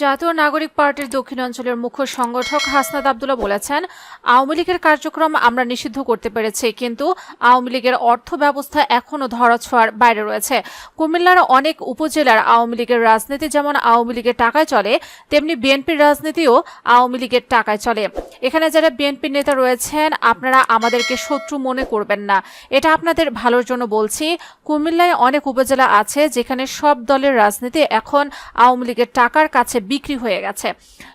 জাতীয় নাগরিক পার্টির দক্ষিণাঞ্চলের মুখ্য সংগঠক হাসনাত আব্দুল্লাহ বলেছেন, আওয়ামী লীগের কার্যক্রম আমরা নিষিদ্ধ করতে পেরেছি, কিন্তু আওয়ামী লীগের অর্থ ব্যবস্থা এখনও ধরাছোঁয়ার বাইরে রয়েছে। কুমিল্লার অনেক উপজেলার আওয়ামী লীগের রাজনীতি যেমন আওয়ামী লীগের টাকায় চলে, তেমনি বিএনপির রাজনীতিও আওয়ামী লীগের টাকায় চলে। এখানে যারা বিএনপির নেতা রয়েছেন, আপনারা আমাদেরকে শত্রু মনে করবেন না, এটা আপনাদের ভালোর জন্য বলছি। কুমিল্লায় অনেক উপজেলা আছে যেখানে সব দলের রাজনীতি এখন আওয়ামী লীগের টাকার কাছে বিক্রি হয়ে গেছে।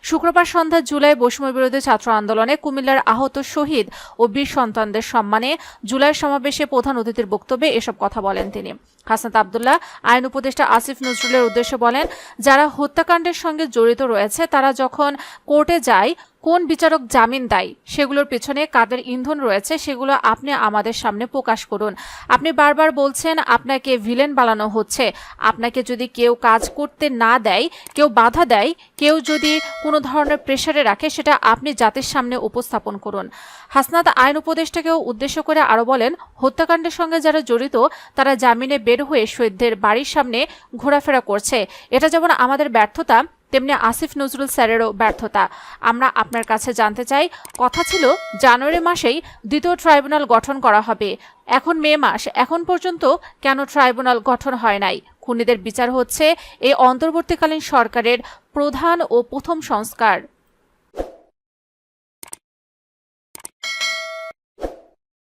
শুক্রবার সন্ধ্যা জুলাই বৈষম্য বিরোধী ছাত্র আন্দোলনে কুমিল্লার আহত শহীদ ও বীর সন্তানদের সম্মানে জুলাই সমাবেশে প্রধান অতিথির বক্তব্যে এসব কথা বলেন তিনি। হাসনাত আব্দুল্লাহ আইন উপদেষ্টা আসিফ নজরুলের উদ্দেশ্যে বলেন, যারা হত্যাকাণ্ডের সঙ্গে জড়িত রয়েছে তারা যখন কোর্টে যায়, কোন বিচারক জামিন দেয়, সেগুলোর পেছনে কাদের ইন্ধন রয়েছে সেগুলো আপনি আমাদের সামনে প্রকাশ করুন। আপনি বারবার বলছেন আপনাকে ভিলেন বানানো হচ্ছে। আপনাকে যদি কেউ কাজ করতে না দেয়, কেউ বাধা দেয়, কেউ যদি কোনো ধরনের প্রেসারে রাখে, সেটা আপনি জাতির সামনে উপস্থাপন করুন। হাসনাত আইন উপদেষ্টাকেও উদ্দেশ্য করে আরও বলেন, হত্যাকাণ্ডের সঙ্গে যারা জড়িত তারা জামিনে বের হয়ে শহীদদের বাড়ির সামনে ঘোরাফেরা করছে। এটা যেমন আমাদের ব্যর্থতা, তেমনি আসিফ নজরুল স্যারেরও ব্যর্থতা। আমরা আপনার কাছে জানতে চাই, কথা ছিল জানুয়ারি মাসেই দ্বিতীয় ট্রাইব্যুনাল গঠন করা হবে, এখন মে মাস, এখন পর্যন্ত কেন ট্রাইব্যুনাল গঠন হয় নাই? খুনিদের বিচার হচ্ছে এই অন্তর্বর্তীকালীন সরকারের প্রধান ও প্রথম সংস্কার।